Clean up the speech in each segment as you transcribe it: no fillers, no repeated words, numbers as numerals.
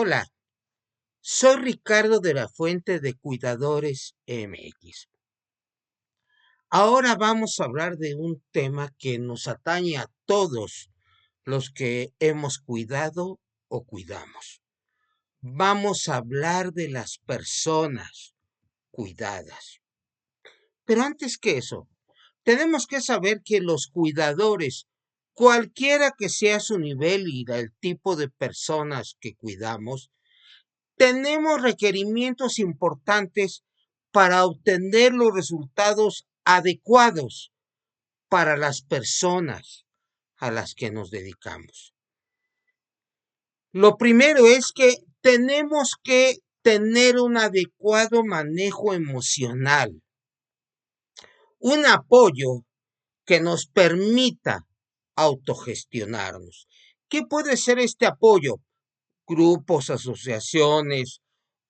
Hola, soy Ricardo de la Fuente de Cuidadores MX. Ahora vamos a hablar de un tema que nos atañe a todos los que hemos cuidado o cuidamos. Vamos a hablar de las personas cuidadas. Pero antes que eso, tenemos que saber que los cuidadores, cualquiera que sea su nivel y el tipo de personas que cuidamos, tenemos requerimientos importantes para obtener los resultados adecuados para las personas a las que nos dedicamos. Lo primero es que tenemos que tener un adecuado manejo emocional, un apoyo que nos permita autogestionarnos. ¿Qué puede ser este apoyo? Grupos, asociaciones,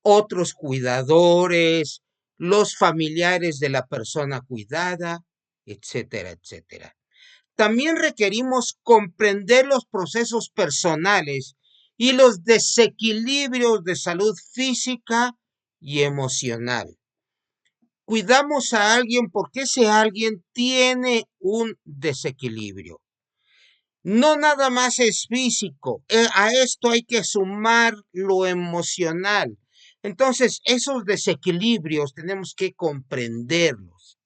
otros cuidadores, los familiares de la persona cuidada, etcétera, etcétera. También requerimos comprender los procesos personales y los desequilibrios de salud física y emocional. Cuidamos a alguien porque ese alguien tiene un desequilibrio. No nada más es físico, a esto hay que sumar lo emocional. Entonces, esos desequilibrios tenemos que comprenderlos.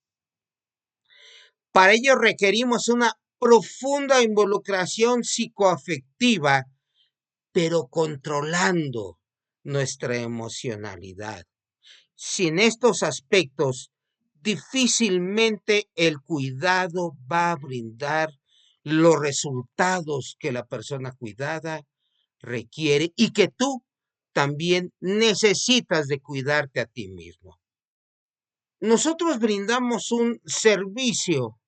Para ello requerimos una profunda involucración psicoafectiva, pero controlando nuestra emocionalidad. Sin estos aspectos, difícilmente el cuidado va a brindar los resultados que la persona cuidada requiere y que tú también necesitas de cuidarte a ti mismo. Nosotros brindamos un servicio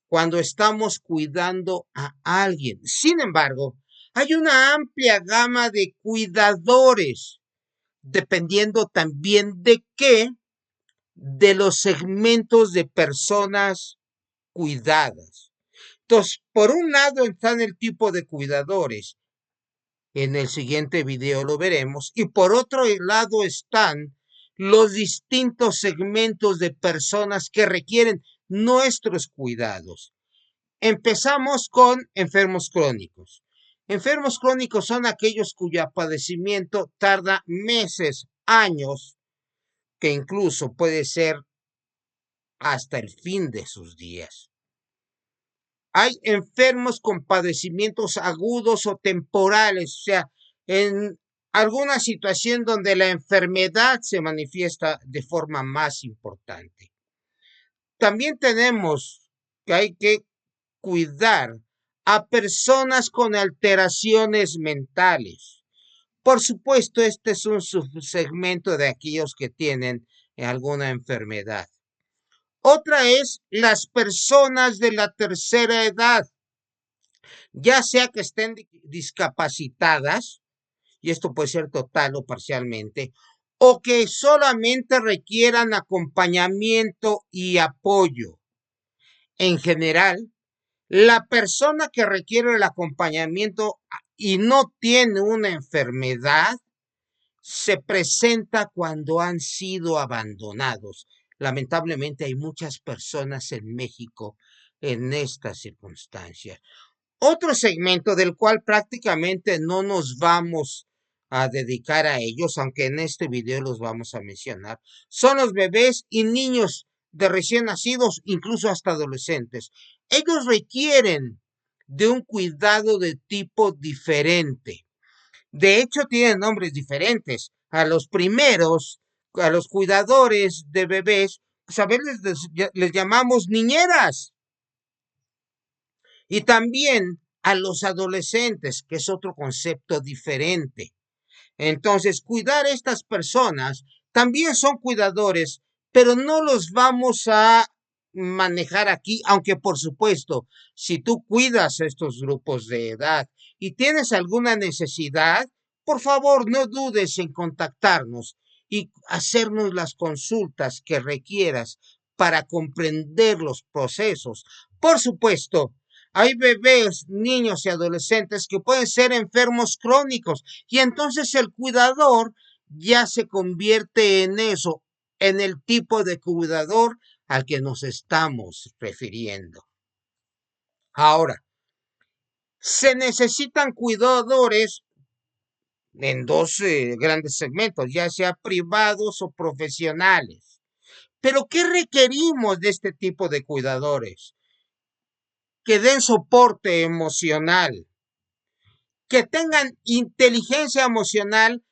cuando estamos cuidando a alguien. Sin embargo, hay una amplia gama de cuidadores, dependiendo también de qué, de los segmentos de personas cuidadas. Entonces, por un lado están el tipo de cuidadores, en el siguiente video lo veremos, y por otro lado están los distintos segmentos de personas que requieren nuestros cuidados. Empezamos con enfermos crónicos. Enfermos crónicos son aquellos cuyo padecimiento tarda meses, años, que incluso puede ser hasta el fin de sus días. Hay enfermos con padecimientos agudos o temporales, o sea, en alguna situación donde la enfermedad se manifiesta de forma más importante. También tenemos que hay que cuidar a personas con alteraciones mentales. Por supuesto, este es un subsegmento de aquellos que tienen alguna enfermedad. Otra es las personas de la tercera edad, ya sea que estén discapacitadas, y esto puede ser total o parcialmente, o que solamente requieran acompañamiento y apoyo. En general, la persona que requiere el acompañamiento y no tiene una enfermedad, se presenta cuando han sido abandonados. Lamentablemente hay muchas personas en México en estas circunstancias. Otro segmento del cual prácticamente no nos vamos a dedicar a ellos, aunque en este video los vamos a mencionar, son los bebés y niños de recién nacidos, incluso hasta adolescentes. Ellos requieren de un cuidado de tipo diferente. De hecho, tienen nombres diferentes. A los primeros, a los cuidadores de bebés, pues a veces les llamamos niñeras. Y también a los adolescentes, que es otro concepto diferente. Entonces, cuidar a estas personas también son cuidadores, pero no los vamos a manejar aquí, aunque por supuesto, si tú cuidas a estos grupos de edad y tienes alguna necesidad, por favor, no dudes en contactarnos y hacernos las consultas que requieras para comprender los procesos. Por supuesto, Hay bebés, niños y adolescentes que pueden ser enfermos crónicos y entonces el cuidador ya se convierte en eso, en el tipo de cuidador al que nos estamos refiriendo. Ahora, se necesitan cuidadores en dos grandes segmentos, ya sea privados o profesionales. Pero ¿qué requerimos de este tipo de cuidadores? Que den soporte emocional, que tengan inteligencia emocional,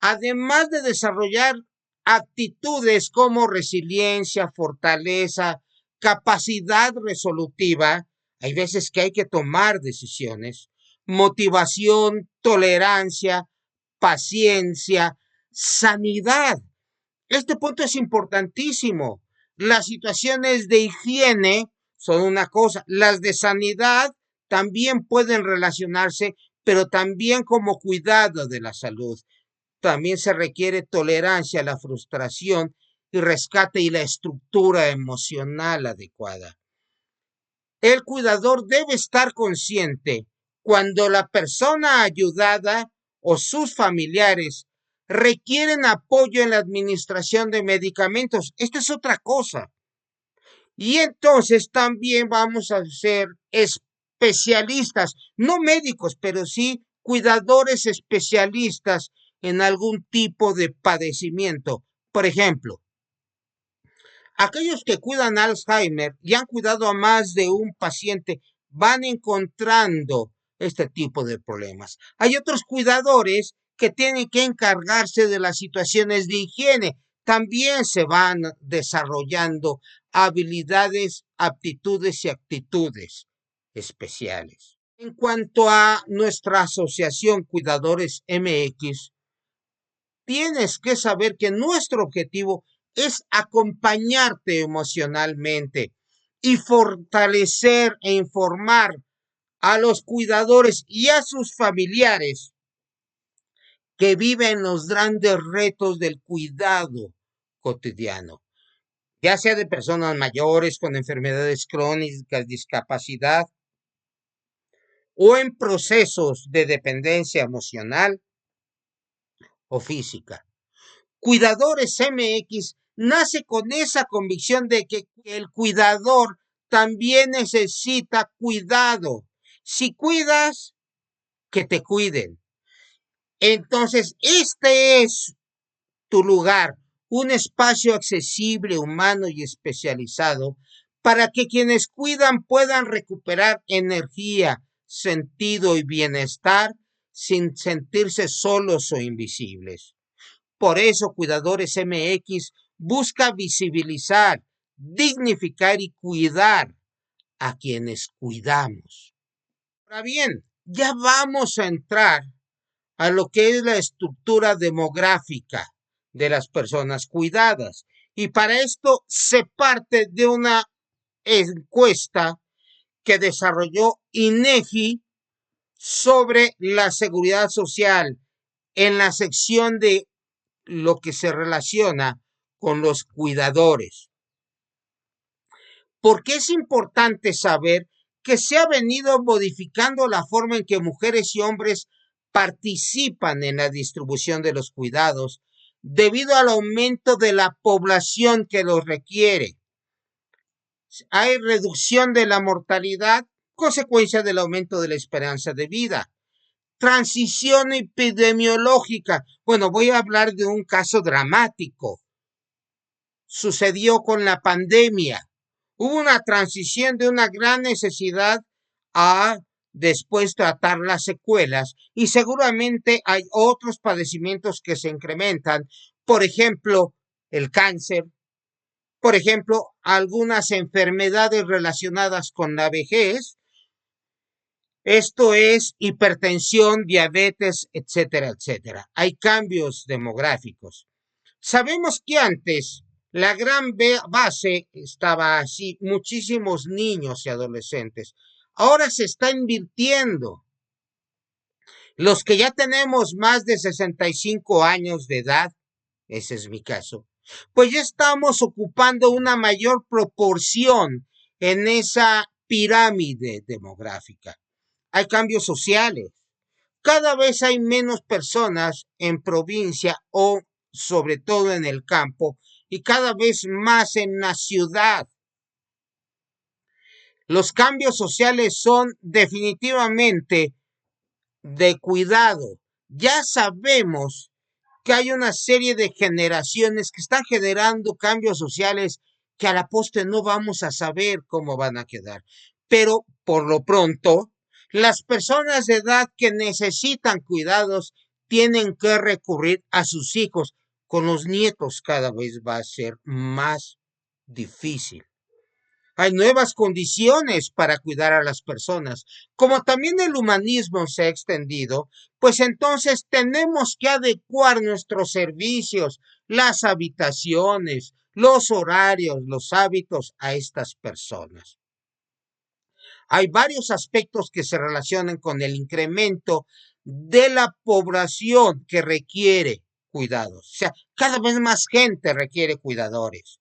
además de desarrollar actitudes como resiliencia, fortaleza, capacidad resolutiva. Hay veces que hay que tomar decisiones, motivación, tolerancia, paciencia, sanidad. Este punto es importantísimo. Las situaciones de higiene son una cosa, las de sanidad también pueden relacionarse, pero también como cuidado de la salud. También se requiere tolerancia a la frustración y rescate y la estructura emocional adecuada. El cuidador debe estar consciente cuando la persona ayudada o sus familiares requieren apoyo en la administración de medicamentos. Esto es otra cosa. Y entonces también vamos a ser especialistas, no médicos, pero sí cuidadores especialistas en algún tipo de padecimiento. Por ejemplo, aquellos que cuidan Alzheimer y han cuidado a más de un paciente van encontrando este tipo de problemas. Hay otros cuidadores que tienen que encargarse de las situaciones de higiene. También se van desarrollando habilidades, aptitudes y actitudes especiales. En cuanto a nuestra asociación Cuidadores MX, tienes que saber que nuestro objetivo es acompañarte emocionalmente y fortalecer e informar a los cuidadores y a sus familiares que viven los grandes retos del cuidado cotidiano, ya sea de personas mayores con enfermedades crónicas, discapacidad o en procesos de dependencia emocional o física. Cuidadores MX nace con esa convicción de que el cuidador también necesita cuidado. Si cuidas, que te cuiden. Entonces, este es tu lugar, un espacio accesible, humano y especializado para que quienes cuidan puedan recuperar energía, sentido y bienestar sin sentirse solos o invisibles. Por eso Cuidadores MX busca visibilizar, dignificar y cuidar a quienes cuidamos. Ahora bien, ya vamos a entrar a lo que es la estructura demográfica de las personas cuidadas. Y para esto se parte de una encuesta que desarrolló INEGI sobre la seguridad social en la sección de lo que se relaciona con los cuidadores. Porque es importante saber que se ha venido modificando la forma en que mujeres y hombres participan en la distribución de los cuidados debido al aumento de la población que los requiere. Hay reducción de la mortalidad, consecuencia del aumento de la esperanza de vida. Transición epidemiológica. Bueno, voy a hablar de un caso dramático. Sucedió con la pandemia. Hubo una transición de una gran necesidad a después tratar las secuelas y seguramente hay otros padecimientos que se incrementan, por ejemplo, el cáncer, por ejemplo, algunas enfermedades relacionadas con la vejez, esto es hipertensión, diabetes, etcétera, etcétera. Hay cambios demográficos. Sabemos que antes la gran base estaba así, muchísimos niños y adolescentes. Ahora se está invirtiendo. Los que ya tenemos más de 65 años de edad, ese es mi caso, pues ya estamos ocupando una mayor proporción en esa pirámide demográfica. Hay cambios sociales. Cada vez hay menos personas en provincia o sobre todo en el campo y cada vez más en la ciudad. Los cambios sociales son definitivamente de cuidado. Ya sabemos que hay una serie de generaciones que están generando cambios sociales que a la postre no vamos a saber cómo van a quedar. Pero por lo pronto, las personas de edad que necesitan cuidados tienen que recurrir a sus hijos. Con los nietos cada vez va a ser más difícil. Hay nuevas condiciones para cuidar a las personas. Como también el humanismo se ha extendido, pues entonces tenemos que adecuar nuestros servicios, las habitaciones, los horarios, los hábitos a estas personas. Hay varios aspectos que se relacionan con el incremento de la población que requiere cuidados. O sea, cada vez más gente requiere cuidadores.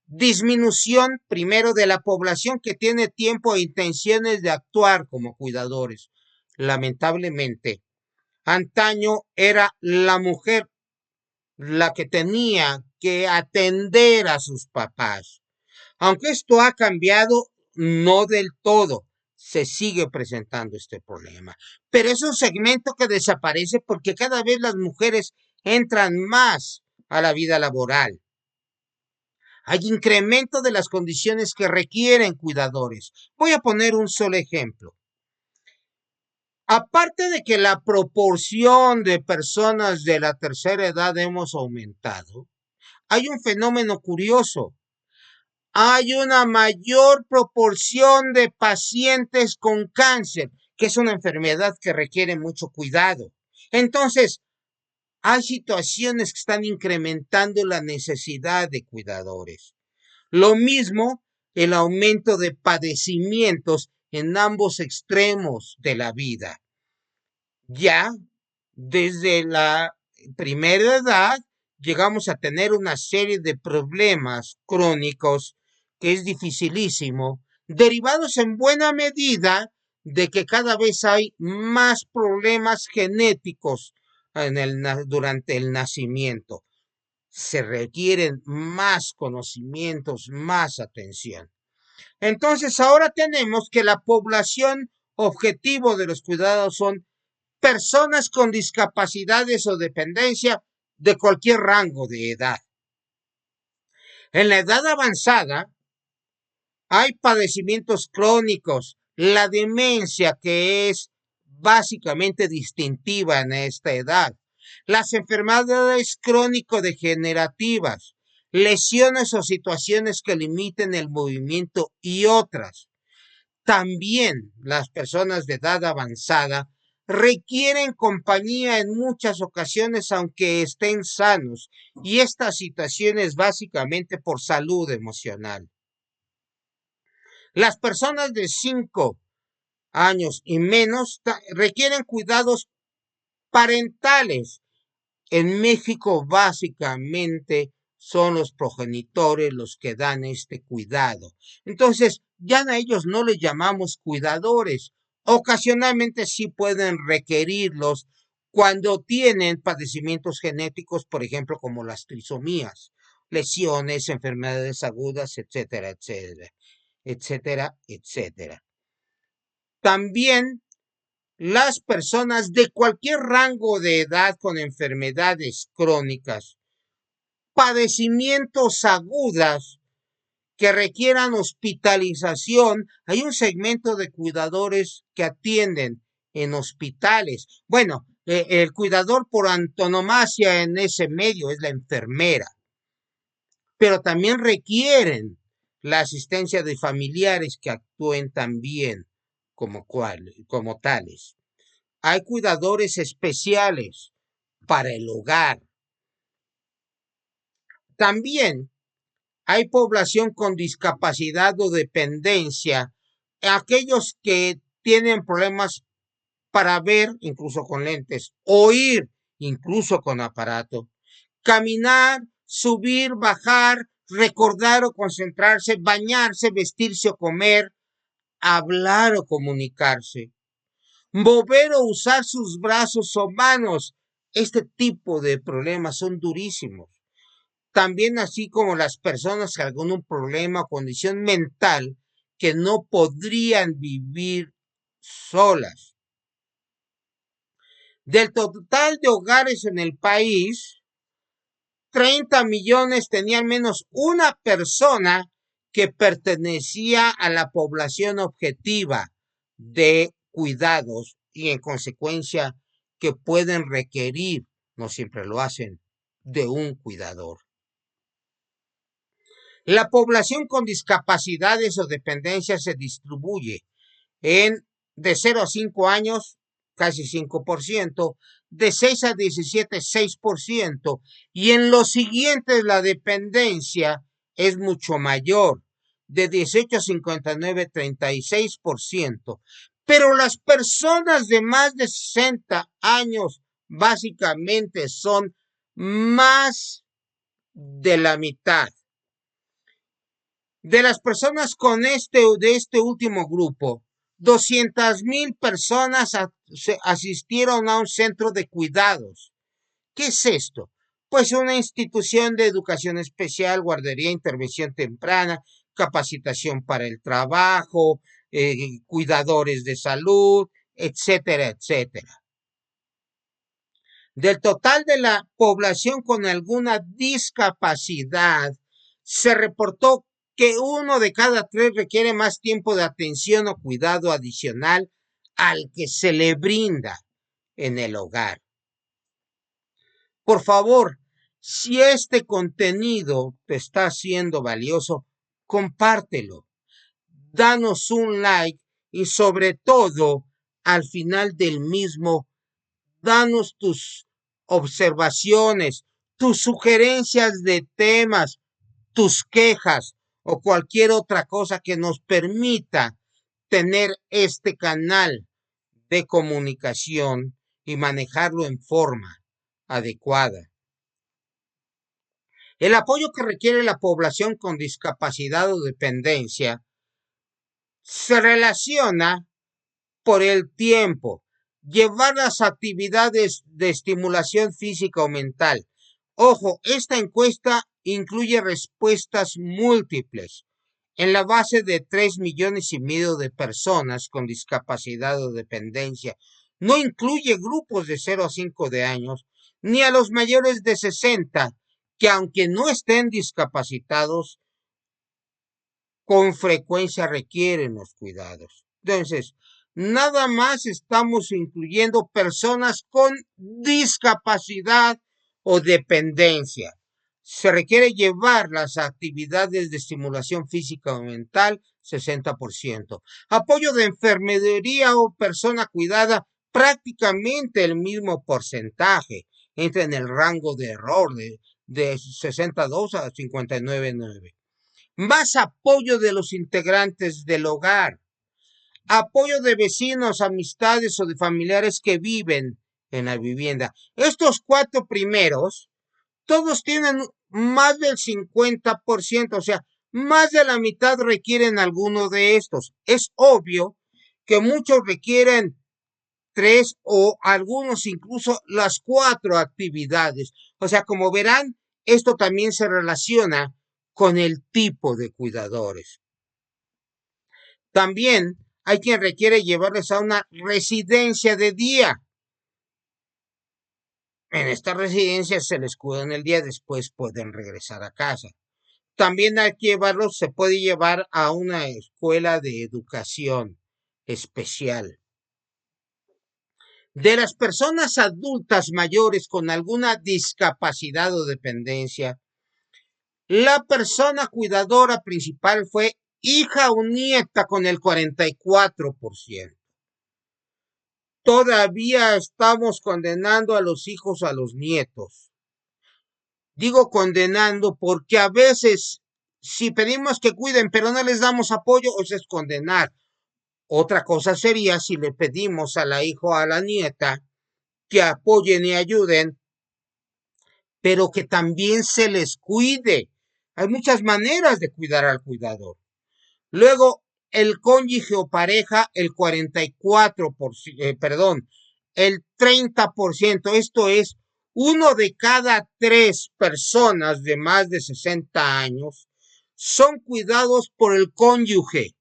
Disminución primero de la población que tiene tiempo e intenciones de actuar como cuidadores. Lamentablemente, antaño era la mujer la que tenía que atender a sus papás. Aunque esto ha cambiado, no del todo, se sigue presentando este problema. Pero es un segmento que desaparece porque cada vez las mujeres entran más a la vida laboral. Hay incremento de las condiciones que requieren cuidadores. Voy a poner un solo ejemplo. Aparte de que la proporción de personas de la tercera edad hemos aumentado, hay un fenómeno curioso. Hay una mayor proporción de pacientes con cáncer, que es una enfermedad que requiere mucho cuidado. Entonces, hay situaciones que están incrementando la necesidad de cuidadores. Lo mismo el aumento de padecimientos en ambos extremos de la vida. Ya desde la primera edad llegamos a tener una serie de problemas crónicos que es dificilísimo, derivados en buena medida de que cada vez hay más problemas genéticos durante el nacimiento. Se requieren más conocimientos, más atención. Entonces, ahora tenemos que la población objetivo de los cuidados son personas con discapacidades o dependencia de cualquier rango de edad. En la edad avanzada hay padecimientos crónicos, la demencia que es básicamente distintiva en esta edad, las enfermedades crónico-degenerativas, lesiones o situaciones que limiten el movimiento y otras. También las personas de edad avanzada requieren compañía en muchas ocasiones aunque estén sanos, y esta situación es básicamente por salud emocional. Las personas de 5 años y menos requieren cuidados parentales. En México básicamente son los progenitores los que dan este cuidado. Entonces, ya a ellos no les llamamos cuidadores. Ocasionalmente sí pueden requerirlos cuando tienen padecimientos genéticos, por ejemplo, como las trisomías, lesiones, enfermedades agudas, etcétera, etcétera, etcétera, etcétera. También las personas de cualquier rango de edad con enfermedades crónicas, padecimientos agudos que requieran hospitalización, hay un segmento de cuidadores que atienden en hospitales. Bueno, el cuidador por antonomasia en ese medio es la enfermera, pero también requieren la asistencia de familiares que actúen también como tales. Hay cuidadores especiales para el hogar. También hay población con discapacidad o dependencia, aquellos que tienen problemas para ver, incluso con lentes, oír, incluso con aparato, caminar, subir, bajar, recordar o concentrarse, bañarse, vestirse o comer, hablar o comunicarse, mover o usar sus brazos o manos. Este tipo de problemas son durísimos. También así como las personas que algún problema o condición mental que no podrían vivir solas. Del total de hogares en el país, 30 millones tenían menos una persona que pertenecía a la población objetiva de cuidados y en consecuencia que pueden requerir, no siempre lo hacen, de un cuidador. La población con discapacidades o dependencias se distribuye en de 0 a 5 años, casi 5%, de 6 a 17, 6%, y en los siguientes la dependencia es mucho mayor, de 18 a 59, 36%, pero las personas de más de 60 años básicamente son más de la mitad. De las personas de este último grupo, 200,000 personas asistieron a un centro de cuidados. ¿Qué es esto? Pues una institución de educación especial, guardería, intervención temprana, capacitación para el trabajo, cuidadores de salud, etcétera, etcétera. Del total de la población con alguna discapacidad, se reportó que 1 de cada 3 requiere más tiempo de atención o cuidado adicional al que se le brinda en el hogar. Por favor, si este contenido te está siendo valioso, compártelo, danos un like y sobre todo, al final del mismo, danos tus observaciones, tus sugerencias de temas, tus quejas o cualquier otra cosa que nos permita tener este canal de comunicación y manejarlo en forma adecuada. El apoyo que requiere la población con discapacidad o dependencia se relaciona por el tiempo, llevar las actividades de estimulación física o mental. Ojo, esta encuesta incluye respuestas múltiples. En la base de 3,5 millones de personas con discapacidad o dependencia, no incluye grupos de 0 a 5 de años, ni a los mayores de 60, que aunque no estén discapacitados, con frecuencia requieren los cuidados. Entonces, nada más estamos incluyendo personas con discapacidad o dependencia. Se requiere llevar las actividades de estimulación física o mental, 60%. Apoyo de enfermería o persona cuidada, prácticamente el mismo porcentaje. Entra en el rango de error de 62 a 59,9. Más apoyo de los integrantes del hogar, apoyo de vecinos, amistades o de familiares que viven en la vivienda. Estos 4 primeros, todos tienen más del 50%, o sea, más de la mitad requieren alguno de estos. Es obvio que muchos requieren 3 o algunos incluso las 4 actividades. O sea, como verán, esto también se relaciona con el tipo de cuidadores. También hay quien requiere llevarles a una residencia de día. En esta residencia se les cuida en el día, después pueden regresar a casa. También hay que llevarlos, se puede llevar a una escuela de educación especial. De las personas adultas mayores con alguna discapacidad o dependencia, la persona cuidadora principal fue hija o nieta con el 44%. Todavía estamos condenando a los hijos, a los nietos. Digo condenando porque a veces, si pedimos que cuiden, pero no les damos apoyo, eso es condenar. Otra cosa sería si le pedimos a la hija o a la nieta que apoyen y ayuden, pero que también se les cuide. Hay muchas maneras de cuidar al cuidador. Luego, el cónyuge o pareja el 44%, el 30%. Esto es, uno de cada 3 personas de más de 60 años son cuidados por el cónyuge.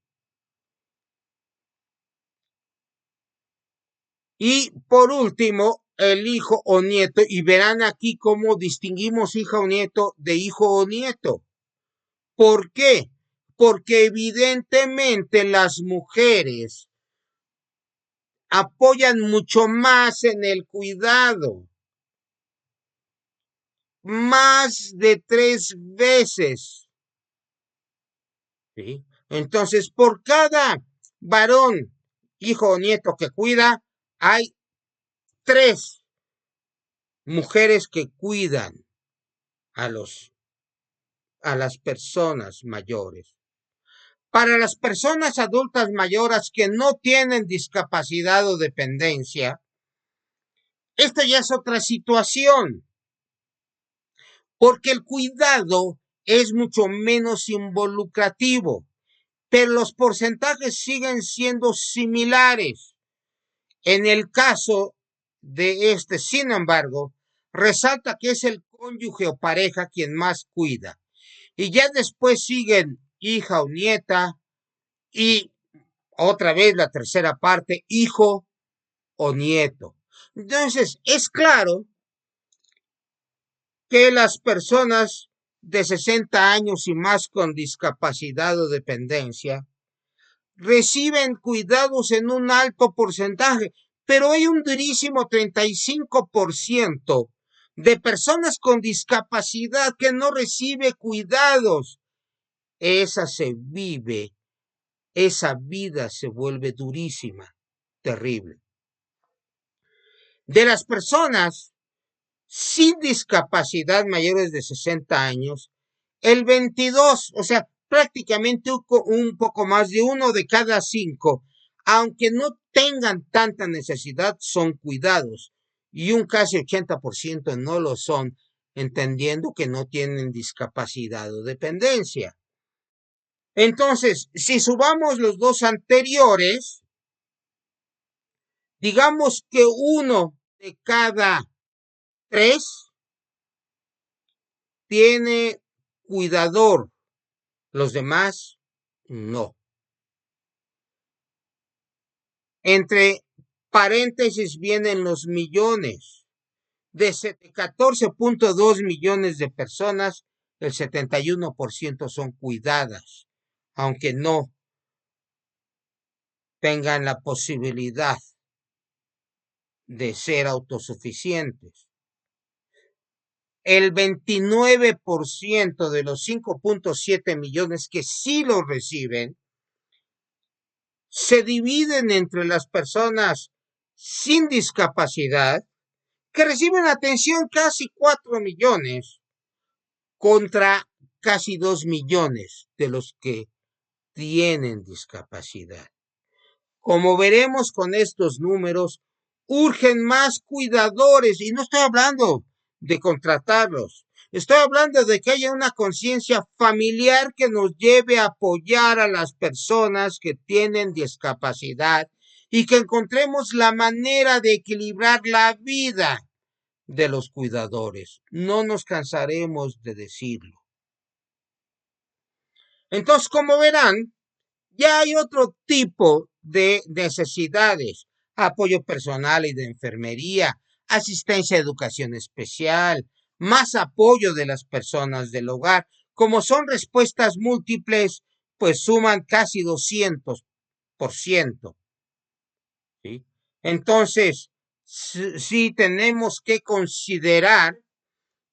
Y por último, el hijo o nieto, y verán aquí cómo distinguimos hija o nieto de hijo o nieto. ¿Por qué? Porque evidentemente las mujeres apoyan mucho más en el cuidado, más de 3 veces. ¿Sí? Entonces, por cada varón, hijo o nieto que cuida, hay 3 mujeres que cuidan a las personas mayores. Para las personas adultas mayores que no tienen discapacidad o dependencia, esto ya es otra situación, porque el cuidado es mucho menos involucrativo, pero los porcentajes siguen siendo similares. En el caso de sin embargo, resalta que es el cónyuge o pareja quien más cuida. Y ya después siguen hija o nieta y otra vez la tercera parte, hijo o nieto. Entonces, es claro que las personas de 60 años y más con discapacidad o dependencia reciben cuidados en un alto porcentaje, pero hay un durísimo 35% de personas con discapacidad que no recibe cuidados. Esa vida se vuelve durísima, terrible. De las personas sin discapacidad mayores de 60 años, el 22, o sea, prácticamente un poco más de 1 de cada 5, aunque no tengan tanta necesidad, son cuidados. Y un casi 80% no lo son, entendiendo que no tienen discapacidad o dependencia. Entonces, si subamos los dos anteriores, digamos que 1 de cada 3 tiene cuidador, los demás no. Entre paréntesis vienen los millones. De 14.2 millones de personas, el 71% son cuidadas, aunque no tengan la posibilidad de ser autosuficientes. El 29% de los 5.7 millones que sí lo reciben se dividen entre las personas sin discapacidad, que reciben atención casi 4 millones, contra casi 2 millones de los que tienen discapacidad. Como veremos con estos números, urgen más cuidadores, y no estoy hablando de contratarlos, estoy hablando de que haya una conciencia familiar que nos lleve a apoyar a las personas que tienen discapacidad y que encontremos la manera de equilibrar la vida de los cuidadores. No nos cansaremos de decirlo. Entonces, como verán, ya hay otro tipo de necesidades: apoyo personal y de enfermería, asistencia a educación especial, más apoyo de las personas del hogar. Como son respuestas múltiples, pues suman casi 200%. ¿Sí? Entonces, sí tenemos que considerar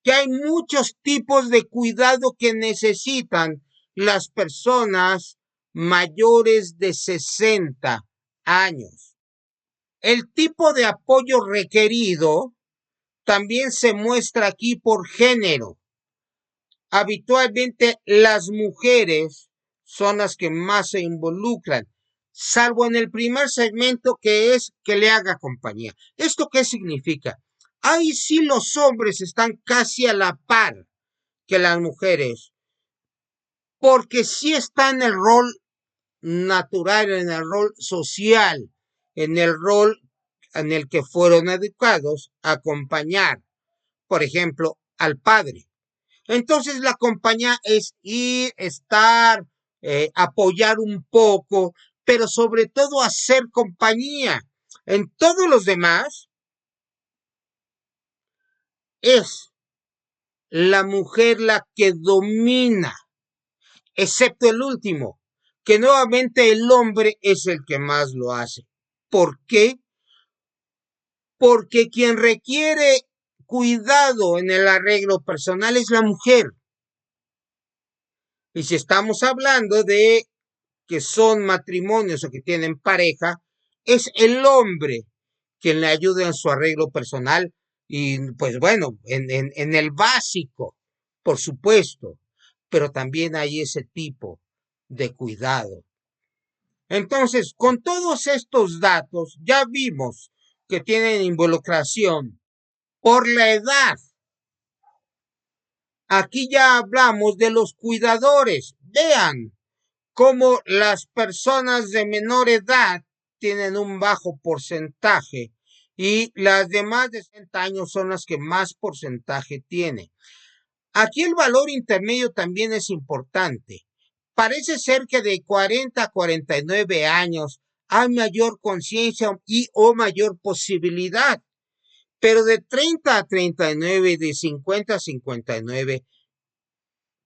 que hay muchos tipos de cuidado que necesitan las personas mayores de 60 años. El tipo de apoyo requerido también se muestra aquí por género. Habitualmente las mujeres son las que más se involucran, salvo en el primer segmento, que es que le haga compañía. ¿Esto qué significa? Ahí sí los hombres están casi a la par que las mujeres, porque sí está en el rol natural, en el rol social, en el rol en el que fueron educados a acompañar, por ejemplo, al padre. Entonces la compañía es ir, estar, apoyar un poco, pero sobre todo hacer compañía. En todos los demás es la mujer la que domina, excepto el último, que nuevamente el hombre es el que más lo hace. ¿Por qué? Porque quien requiere cuidado en el arreglo personal es la mujer. Y si estamos hablando de que son matrimonios o que tienen pareja, es el hombre quien le ayuda en su arreglo personal y pues bueno, en el básico, por supuesto, pero también hay ese tipo de cuidado. Entonces, con todos estos datos, ya vimos que tienen involucración por la edad. Aquí ya hablamos de los cuidadores. Vean cómo las personas de menor edad tienen un bajo porcentaje y las de más de 60 años son las que más porcentaje tienen. Aquí el valor intermedio también es importante. Parece ser que de 40 a 49 años hay mayor conciencia y o mayor posibilidad, pero de 30 a 39, de 50 a 59,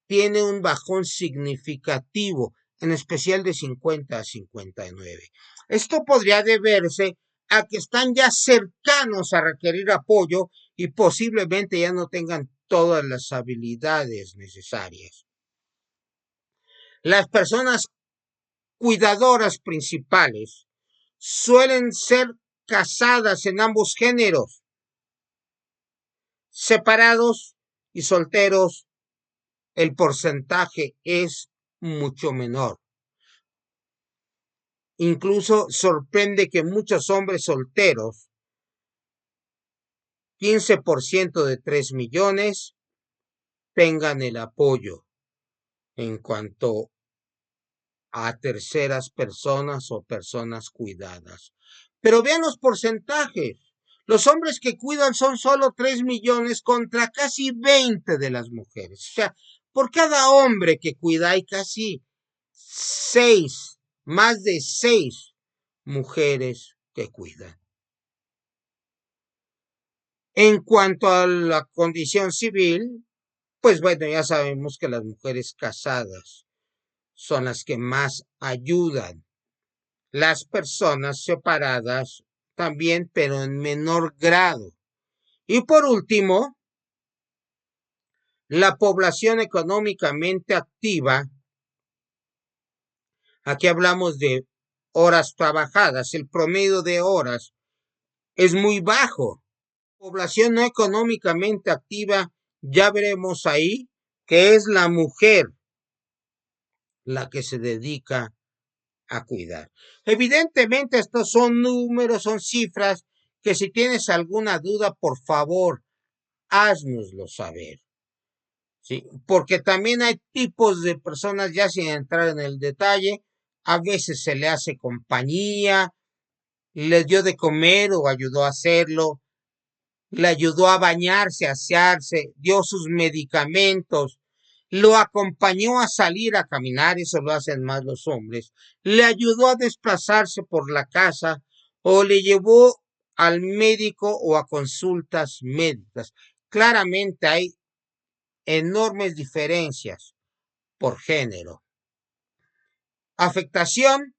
tiene un bajón significativo, en especial de 50 a 59. Esto podría deberse a que están ya cercanos a requerir apoyo y posiblemente ya no tengan todas las habilidades necesarias. Las personas cuidadoras principales suelen ser casadas en ambos géneros, separados y solteros, el porcentaje es mucho menor. Incluso sorprende que muchos hombres solteros, 15% de 3 millones, tengan el apoyo en cuanto a terceras personas o personas cuidadas. Pero vean los porcentajes. Los hombres que cuidan son solo 3 millones contra casi 20 de las mujeres. O sea, por cada hombre que cuida hay casi 6, más de 6 mujeres que cuidan. En cuanto a la condición civil, pues bueno, ya sabemos que las mujeres casadas son las que más ayudan. Las personas separadas también, pero en menor grado. Y por último, la población económicamente activa. Aquí hablamos de horas trabajadas. El promedio de horas es muy bajo. Población no económicamente activa, ya veremos ahí que es la mujer la que se dedica a cuidar. Evidentemente estos son números, son cifras que si tienes alguna duda, por favor, háznoslo saber. ¿Sí? Porque también hay tipos de personas, ya sin entrar en el detalle, a veces se le hace compañía, le dio de comer o ayudó a hacerlo, le ayudó a bañarse, a asearse, dio sus medicamentos, lo acompañó a salir a caminar, eso lo hacen más los hombres, le ayudó a desplazarse por la casa o le llevó al médico o a consultas médicas. Claramente hay enormes diferencias por género. Afectación,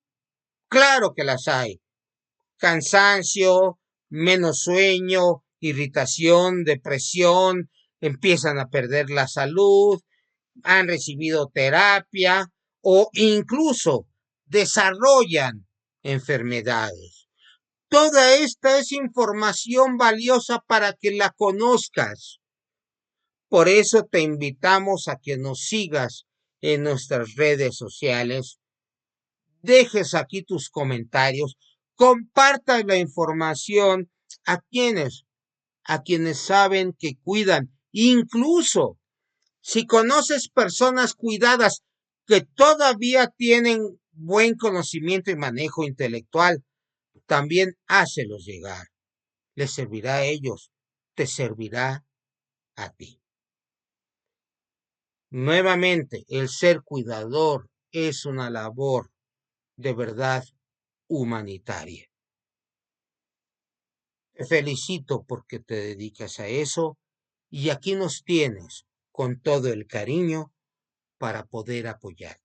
claro que las hay. Cansancio, menos sueño, irritación, depresión, empiezan a perder la salud, han recibido terapia o incluso desarrollan enfermedades. Toda esta es información valiosa para que la conozcas. Por eso te invitamos a que nos sigas en nuestras redes sociales, dejes aquí tus comentarios, compartas la información a quienes saben que cuidan. Incluso si conoces personas cuidadas que todavía tienen buen conocimiento y manejo intelectual, también hácelos llegar. Les servirá a ellos, te servirá a ti. Nuevamente, el ser cuidador es una labor de verdad humanitaria. Te felicito porque te dedicas a eso y aquí nos tienes con todo el cariño para poder apoyar.